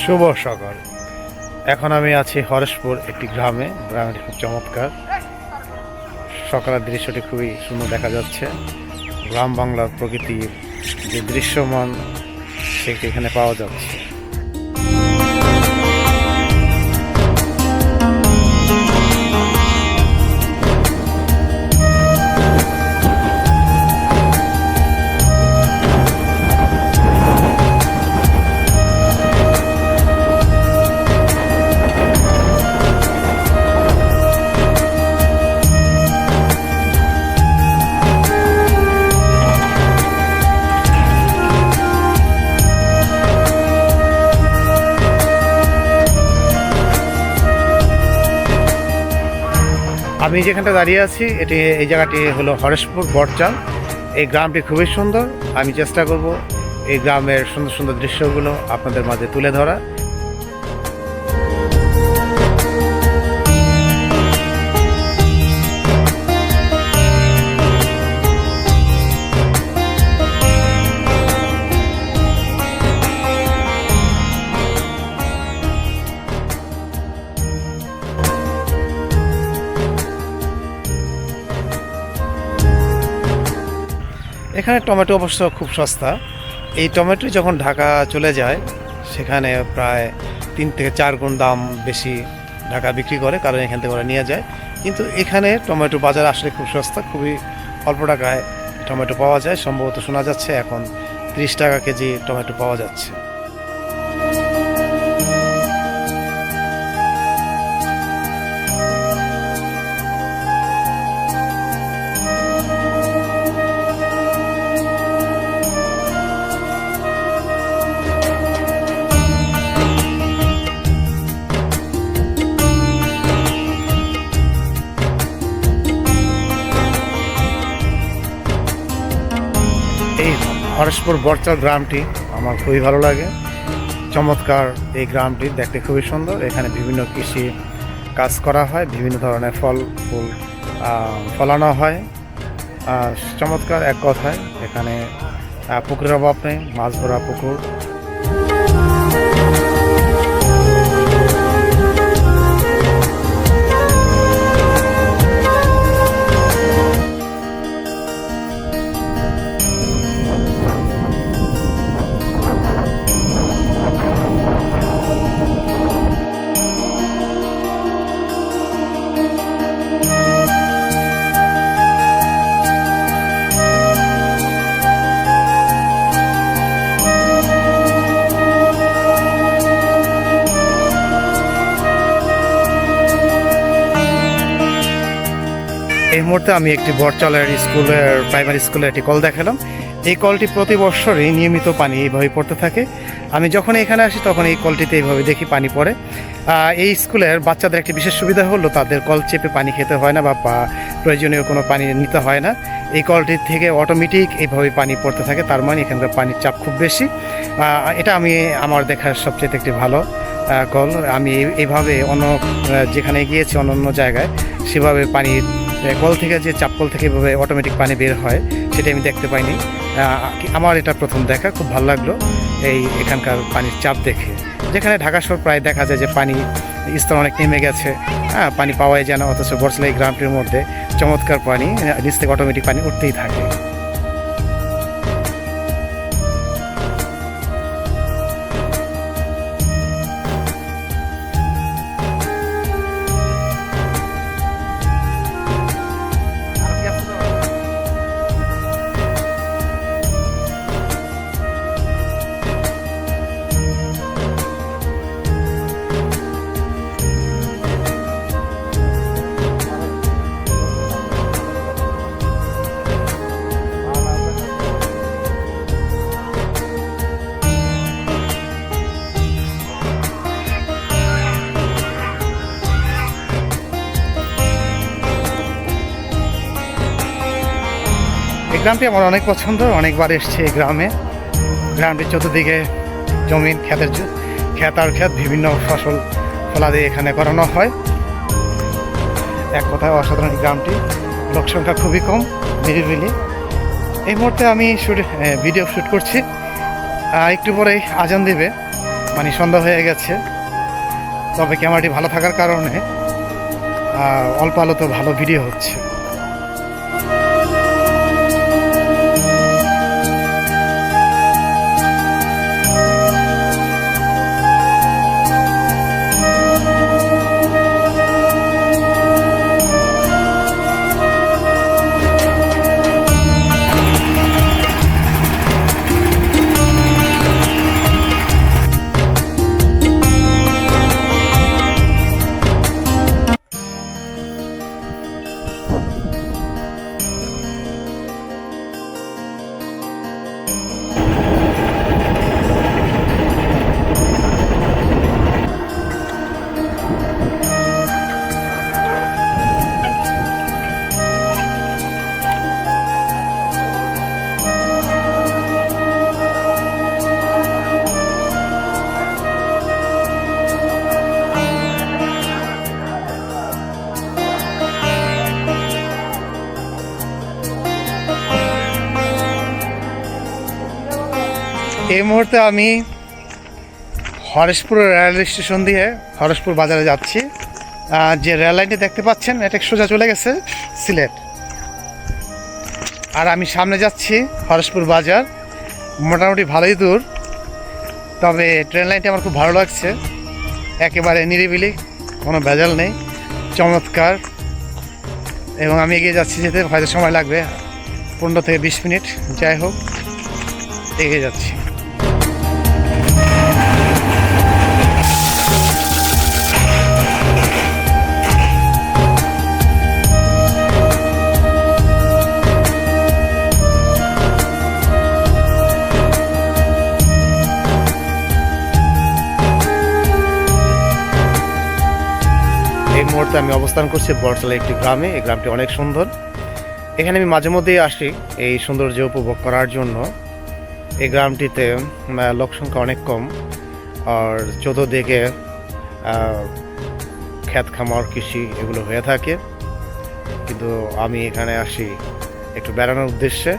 শুভ সকাল। এখন আমি আছি হরেশপুর একটি গ্রামটি খুব চমৎকার। সকালের দৃশ্যটি খুবই সুন্দর দেখা যাচ্ছে। গ্রাম বাংলার প্রকৃতির যে দৃশ্যমান সেটি এখানে পাওয়া যাচ্ছে। আমি যেখানটা দাঁড়িয়ে আছি এই জায়গাটি হলো হরেশপুর বটচাল। এই গ্রামটি খুবই সুন্দর। আমি চেষ্টা করব এই গ্রামের সুন্দর সুন্দর দৃশ্যগুলো আপনাদের মাঝে তুলে ধরা। এখানে টমেটো অবশ্য খুব সস্তা। এই টমেটো যখন ঢাকা চলে যায় সেখানে প্রায় 3 থেকে 4 গুণ দাম বেশি ঢাকা বিক্রি করে, কারণ এখান থেকে ওরা নিয়ে যায়। কিন্তু এখানে টমেটো বাজার আসলে খুব সস্তা, খুবই অল্প টাকায় টমেটো পাওয়া যায়। সম্ভবত শোনা যাচ্ছে এখন 30 টাকা কেজি টমেটো পাওয়া যাচ্ছে। এই হরেশপুর বটচাল গ্রামটি আমার খুবই ভালো লাগে। চমৎকার এই গ্রামটি দেখতে খুবই সুন্দর। এখানে বিভিন্ন কৃষি কাজ করা হয়, বিভিন্ন ধরনের ফল ফুল ফলানো হয়। চমৎকার এক কথায় এখানে পুকুরের অভাব নেই, মাছ ধরা পুকুর। এই মুহূর্তে আমি একটি বটচালের প্রাইমারি স্কুলে একটি কল দেখালাম। এই কলটি প্রতি বছরই নিয়মিত পানি এইভাবে পড়তে থাকে। আমি যখন এখানে আসি তখন এই কলটিতে এইভাবে দেখি পানি পড়ে। এই স্কুলের বাচ্চাদের একটি বিশেষ সুবিধা হলো তাদের কল চেপে পানি খেতে হয় না বা প্রয়োজনীয় কোনো পানি নিতে হয় না। এই কলটির থেকে অটোমেটিক এইভাবে পানি পড়তে থাকে, তার মানে এখানকার পানির চাপ খুব বেশি। এটা আমি আমার দেখার সবচেয়ে একটি ভালো কল। আমি এইভাবে যেখানে গিয়েছি অন্য জায়গায় সেভাবে পানির কল থেকে যে চাপ কল থেকে এভাবে অটোমেটিক পানি বের হয় সেটা আমি দেখতে পাইনি। আমার এটা প্রথম দেখা, খুব ভালো লাগলো এখানকার পানির চাপ দেখে। যেখানে ঢাকা শহর প্রায় দেখা যায় যে পানি স্তর অনেক নেমে গেছে, পানি পাওয়াই যায় না, অথচ বটচাল এই গ্রামটির মধ্যে চমৎকার পানি নিচ থেকে অটোমেটিক পানি উঠতেই থাকে। এই গ্রামটি আমার অনেক পছন্দ, অনেকবার এসেছি এই গ্রামটির চতুর্দিকে জমিন, ক্ষেত বিভিন্ন ফসল ফলাদি এখানে করানো হয়। এক কথায় অসাধারণ এই গ্রামটি। লোক সংখ্যা খুবই কম, নিরিবিলি। এই মুহূর্তে আমি ভিডিও শ্যুট করছি। একটু পরেই আজান দেবে, মানে সন্ধ্যা হয়ে গেছে, তবে ক্যামেরাটি ভালো থাকার কারণে অল্প আলোতে ভালো ভিডিও হচ্ছে। এই মুহূর্তে আমি হরেশপুর রেল স্টেশন দিয়ে হরেশপুর বাজারে যাচ্ছি। যে রেল লাইনটি দেখতে পাচ্ছেন এটা সোজা চলে গেছে সিলেট, আর আমি সামনে যাচ্ছি হরেশপুর বাজার। মোটামুটি ভালোই দূর, তবে ট্রেন লাইনটি আমার খুব ভালো লাগছে, একেবারে নিরিবিলি, কোনো ভেজাল নেই, চমৎকার। এবং আমি এগিয়ে যাচ্ছি, যেতে হয়তো সময় লাগবে 15 থেকে 20 মিনিট, যাই হোক এগিয়ে যাচ্ছি। এই মুহূর্তে আমি অবস্থান করছি বড়তলা একটি গ্রামে। এই গ্রামটি অনেক সুন্দর, এখানে আমি মাঝে মধ্যেই আসি এই সৌন্দর্য উপভোগ করার জন্য। এই গ্রামটিতে লোক সংখ্যা অনেক কম, আর চতুর্দিকে ক্ষেত খামার কৃষি এগুলো হয়ে থাকে, কিন্তু আমি এখানে আসি একটু বেড়ানোর উদ্দেশ্যে।